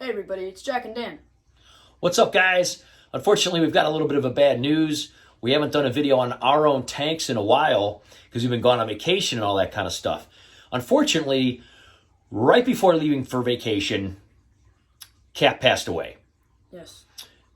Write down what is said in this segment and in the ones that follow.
Hey everybody, it's Jack and Dan. What's up, guys? Unfortunately, we've got a little bit of a bad news. We haven't done a video on our own tanks in a while because we've been gone on vacation and all that kind of stuff. Unfortunately, right before leaving for vacation, Cap passed away. Yes.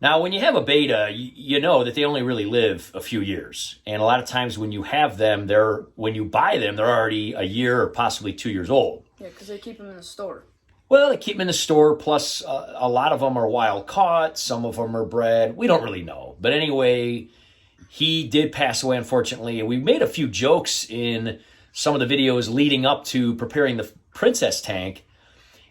Now, when you have a beta, you know that they only really live a few years. And a lot of times when you have them, when you buy them, they're already a year or possibly 2 years old. Yeah, because they keep them in the store. Well, they keep them in the store, plus a lot of them are wild caught. Some of them are bred. We don't really know. But anyway, he did pass away, unfortunately. And we made a few jokes in some of the videos leading up to preparing the princess tank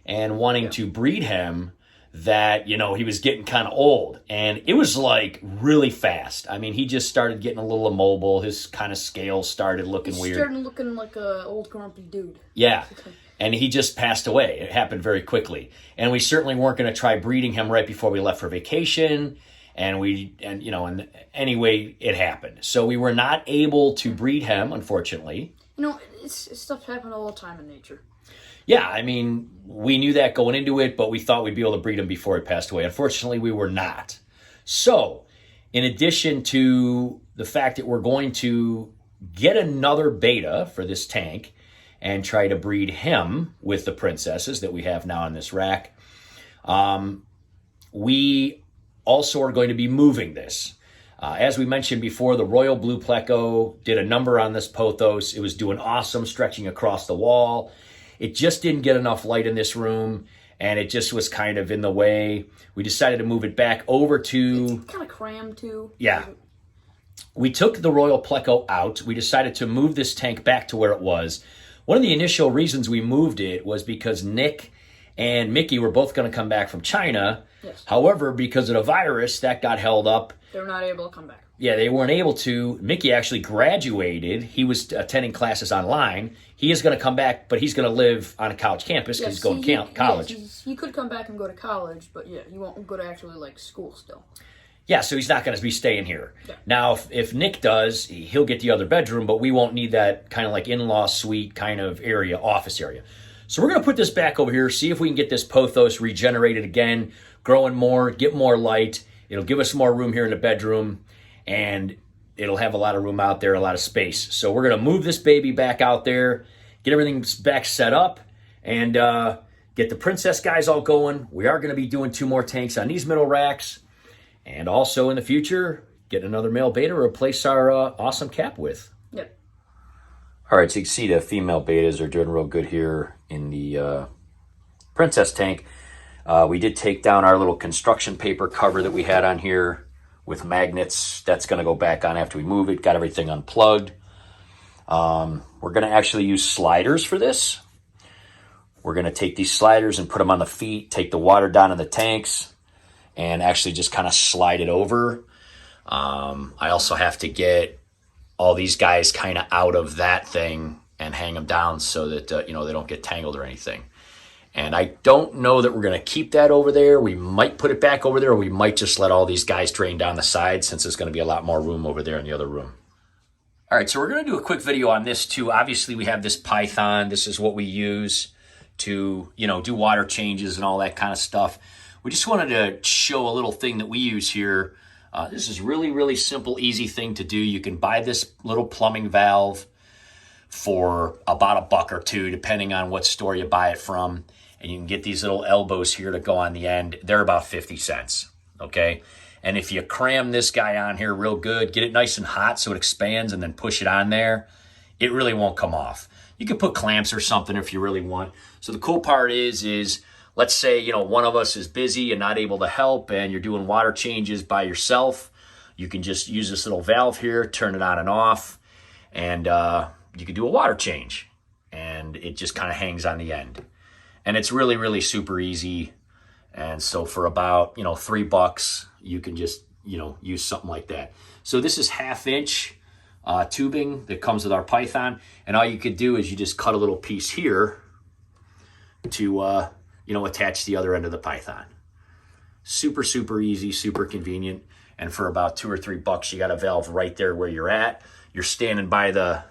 and wanting to breed him that, he was getting kind of old. And it was like really fast. I mean, he just started getting a little immobile. His kind of scales started looking weird. He started looking like an old grumpy dude. Yeah. And he just passed away. It happened very quickly. And we certainly weren't going to try breeding him right before we left for vacation. And anyway, it happened. So we were not able to breed him, unfortunately. Stuff happens all the time in nature. Yeah, I mean, we knew that going into it, but we thought we'd be able to breed him before he passed away. Unfortunately, we were not. So, in addition to the fact that we're going to get another beta for this tank and try to breed him with the princesses that we have now in this rack, we also are going to be moving this. As we mentioned before, the Royal Blue Pleco did a number on this pothos. It was doing awesome, stretching across the wall. It just didn't get enough light in this room, and it just was kind of in the way. We decided to move it back over to... It's kind of crammed, too. Yeah. We took the Royal Pleco out. We decided to move this tank back to where it was. One of the initial reasons we moved it was because Nick and Mickey were both going to come back from China. Yes. However, because of the virus, that got held up. They were not able to come back. Yeah, they weren't able to. Mickey actually graduated. He was attending classes online. He is going to come back, but he's going to live on a college campus because he's going to college. Yes, he could come back and go to college, but yeah, he won't go to actually school still. Yeah, so he's not going to be staying here. Yeah. Now, if Nick does, he'll get the other bedroom, but we won't need that kind of like in-law suite kind of area, office area. So we're going to put this back over here, see if we can get this pothos regenerated again, growing more, get more light. It'll give us more room here in the bedroom, and it'll have a lot of room out there, a lot of space. So we're going to move this baby back out there, get everything back set up, and get the princess guys all going. We are going to be doing 2 more tanks on these middle racks, and also in the future, get another male beta to replace our awesome Cap with. Yep. All right, so you can see the female betas are doing real good here in the princess tank. We did take down our little construction paper cover that we had on here with magnets. That's going to go back on after we move it. Got everything unplugged. We're going to actually use sliders for this. We're going to take these sliders and put them on the feet, take the water down in the tanks, and actually just kind of slide it over. I also have to get all these guys kind of out of that thing and hang them down so that they don't get tangled or anything. And I don't know that we're going to keep that over there. We might put it back over there, or we might just let all these guys drain down the side since there's going to be a lot more room over there in the other room. All right, so we're going to do a quick video on this too. Obviously, we have this Python. This is what we use to, do water changes and all that kind of stuff. We just wanted to show a little thing that we use here. This is really, really simple, easy thing to do. You can buy this little plumbing valve for about $1 or $2, depending on what store you buy it from. And you can get these little elbows here to go on the end. They're about 50 cents, okay? And if you cram this guy on here real good, get it nice and hot so it expands, and then push it on there, it really won't come off. You can put clamps or something if you really want. So the cool part is let's say, one of us is busy and not able to help, and you're doing water changes by yourself. You can just use this little valve here, turn it on and off, and you can do a water change. And it just kind of hangs on the end. And it's really, really super easy. And so for about, $3, you can just, use something like that. So this is 1/2-inch tubing that comes with our Python. And all you could do is you just cut a little piece here to, attach the other end of the Python. Super, super easy, super convenient. And for about $2 or $3, you got a valve right there where you're at. You're standing by the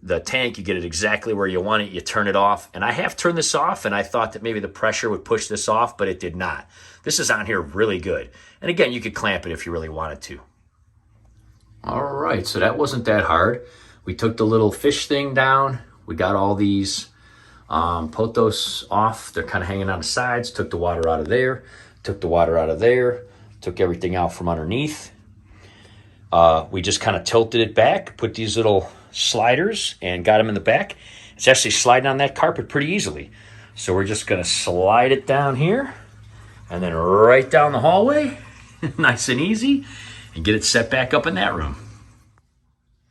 the tank, you get it exactly where you want it, you turn it off. And I have turned this off, and I thought that maybe the pressure would push this off, but it did not. This is on here really good. And again, you could clamp it if you really wanted to. All right, so that wasn't that hard. We took the little fish thing down. We got all these pothos off. They're kind of hanging on the sides. Took the water out of there. Took the water out of there. Took everything out from underneath. We just kind of tilted it back, put these little sliders and got them in the back. It's actually sliding on that carpet pretty easily. So we're just going to slide it down here and then right down the hallway, nice and easy, and get it set back up in that room.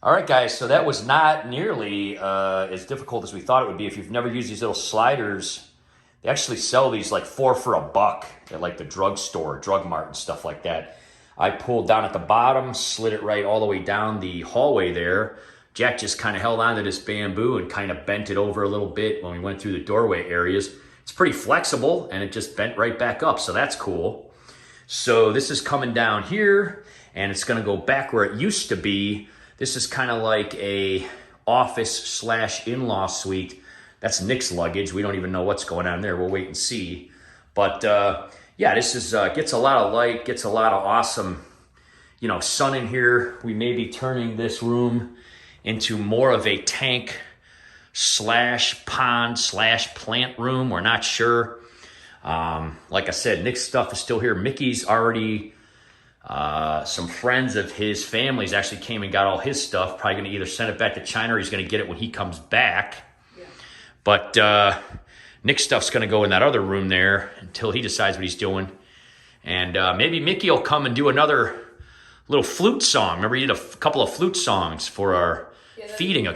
All right, guys, so that was not nearly as difficult as we thought it would be. If you've never used these little sliders, they actually sell these like 4 for $1 at like the drugstore, Drug Mart and stuff like that. I pulled down at the bottom, slid it right all the way down the hallway there. Jack just kind of held on to this bamboo and kind of bent it over a little bit when we went through the doorway areas. It's pretty flexible, and it just bent right back up, so that's cool. So this is coming down here, and it's going to go back where it used to be. This is kind of like a office / in-law suite. That's Nick's luggage. We don't even know what's going on there. We'll wait and see. But yeah, this is gets a lot of light, gets a lot of awesome, sun in here. We may be turning this room into more of a tank / pond / plant room. We're not sure. Like I said, Nick's stuff is still here. Mickey's already, some friends of his families actually came and got all his stuff. Probably going to either send it back to China or he's going to get it when he comes back. Yeah. But Nick's stuff's going to go in that other room there until he decides what he's doing. And maybe Mickey will come and do another little flute song. Remember, he did a couple of flute songs for our feeding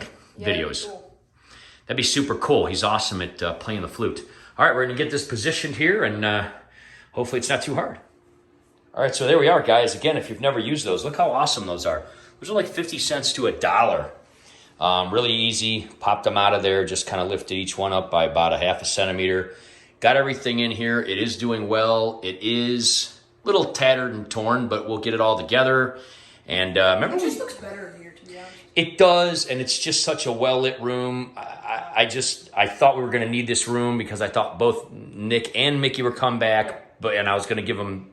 videos. Cool. That'd be super cool. He's awesome at playing the flute. All right, we're going to get this positioned here, and hopefully it's not too hard. All right, so there we are, guys. Again, if you've never used those, look how awesome those are. Those are like 50 cents to $1. Really easy. Popped them out of there. Just kind of lifted each one up by about 1/2 centimeter. Got everything in here. It is doing well. It is a little tattered and torn, but we'll get it all together. And remember, it just looks better in here, to be honest. It does, and it's just such a well-lit room. I thought we were going to need this room because I thought both Nick and Mickey would come back, and I was going to give them,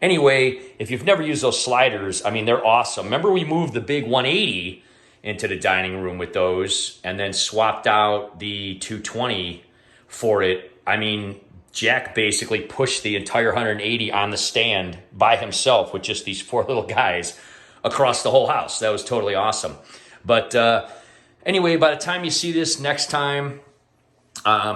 Anyway, if you've never used those sliders, I mean, they're awesome. Remember, we moved the big 180 into the dining room with those and then swapped out the 220 for it. I mean, Jack basically pushed the entire 180 on the stand by himself with just these 4 little guys across the whole house. That was totally awesome. But anyway, by the time you see this next time,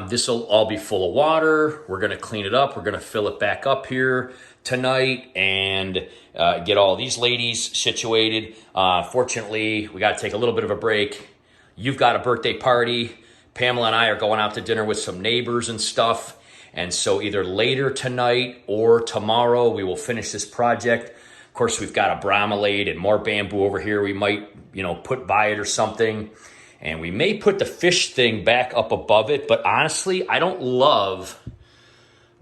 this will all be full of water. We're going to clean it up. We're going to fill it back up here tonight and get all these ladies situated. Fortunately, we got to take a little bit of a break. You've got a birthday party. Pamela and I are going out to dinner with some neighbors and stuff. And so either later tonight or tomorrow, we will finish this project. Of course, we've got a bromelade and more bamboo over here. We might, put by it or something. And we may put the fish thing back up above it. But honestly, I don't love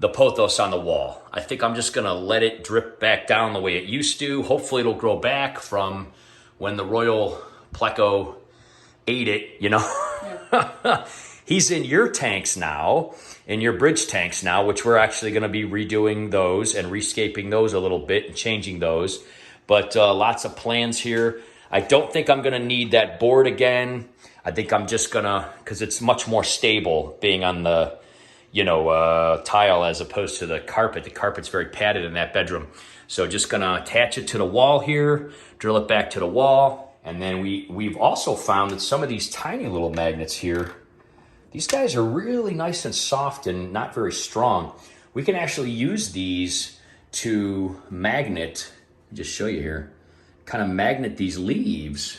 the pothos on the wall. I think I'm just going to let it drip back down the way it used to. Hopefully it'll grow back from when the Royal Pleco ate it, Yeah. He's in your tanks now, in your bridge tanks now, which we're actually going to be redoing those and rescaping those a little bit and changing those. But lots of plans here. I don't think I'm going to need that board again. I think I'm just going to, because it's much more stable being on the, tile as opposed to the carpet. The carpet's very padded in that bedroom. So just going to attach it to the wall here, drill it back to the wall. And then we've also found that some of these tiny little magnets here, these guys are really nice and soft and not very strong. We can actually use these to magnet, just show you here, kind of magnet these leaves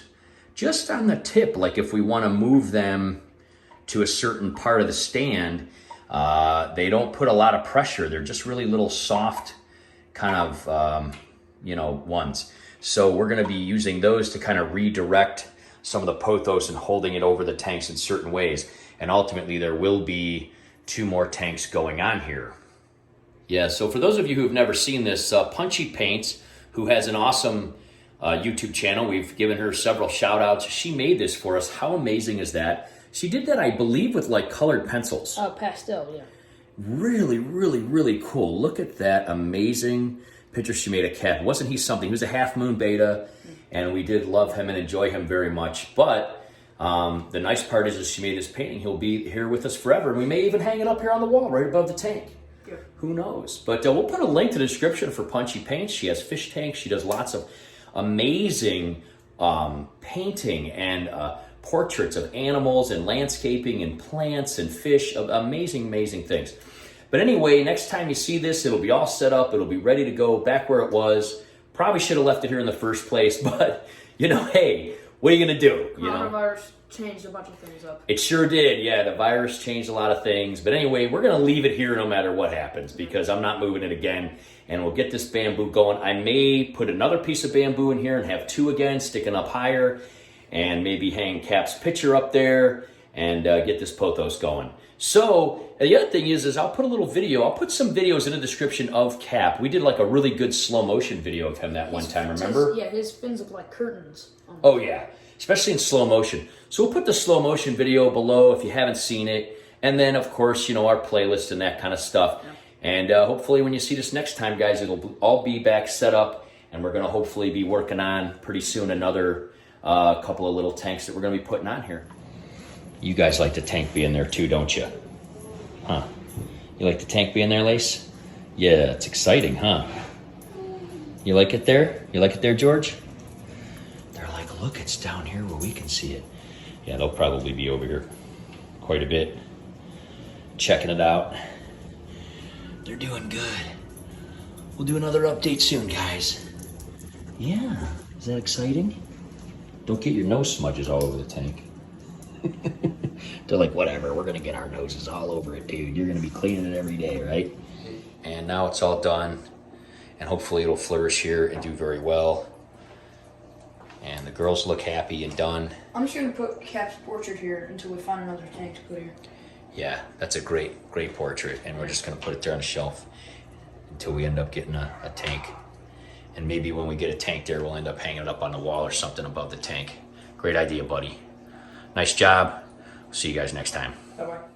just on the tip. Like if we want to move them to a certain part of the stand, they don't put a lot of pressure. They're just really little soft kind of, ones. So we're going to be using those to kind of redirect some of the pothos and holding it over the tanks in certain ways. And ultimately there will be 2 more tanks going on here. Yeah, so for those of you who have never seen this, Punchy Paints, who has an awesome YouTube channel. We've given her several shout outs. She made this for us. How amazing is that? She did that, I believe, with like colored pencils. Pastel, yeah. Really, really, really cool. Look at that amazing picture she made of Cap. Wasn't he something? He was a half moon beta, and we did love him and enjoy him very much. But the nice part is she made this painting. He'll be here with us forever, and we may even hang it up here on the wall right above the tank. Yeah. Who knows? But we'll put a link to the description for Punchy Paints. She has fish tanks. She does lots of amazing painting and portraits of animals and landscaping and plants and fish. Amazing, amazing things. But anyway, next time you see this, it'll be all set up. It'll be ready to go back where it was. Probably should have left it here in the first place, but hey, what are you going to do? Coronavirus changed a bunch of things up. It sure did. Yeah, the virus changed a lot of things. But anyway, we're going to leave it here no matter what happens because I'm not moving it again. And we'll get this bamboo going. I may put another piece of bamboo in here and have two again sticking up higher and maybe hang Cap's picture up there and get this pothos going. So the other thing is I'll put a little video. I'll put some videos in the description of Cap. We did like a really good slow motion video of him that one time, remember? His fins look like curtains. Oh, yeah. Especially in slow motion. So we'll put the slow motion video below if you haven't seen it. And then, of course, our playlist and that kind of stuff. Yeah. And hopefully when you see this next time, guys, it'll all be back set up. And we're going to hopefully be working on pretty soon another couple of little tanks that we're going to be putting on here. You guys like the tank being there too, don't you? Huh? You like the tank being there, Lace? Yeah, it's exciting, huh? You like it there? You like it there, George? They're like, look, it's down here where we can see it. Yeah, they'll probably be over here quite a bit, checking it out. They're doing good. We'll do another update soon, guys. Yeah, is that exciting? Don't get your nose smudges all over the tank. They're like, whatever, we're gonna get our noses all over it, dude. You're gonna be cleaning it every day, right? And now it's all done, and hopefully it'll flourish here and do very well. And the girls look happy and done. I'm just gonna put Cap's portrait here until we find another tank to put here. Yeah, that's a great, great portrait, and we're just gonna put it there on the shelf until we end up getting a tank. And maybe when we get a tank there, we'll end up hanging it up on the wall or something above the tank. Great idea, buddy. Nice job. See you guys next time. Bye-bye.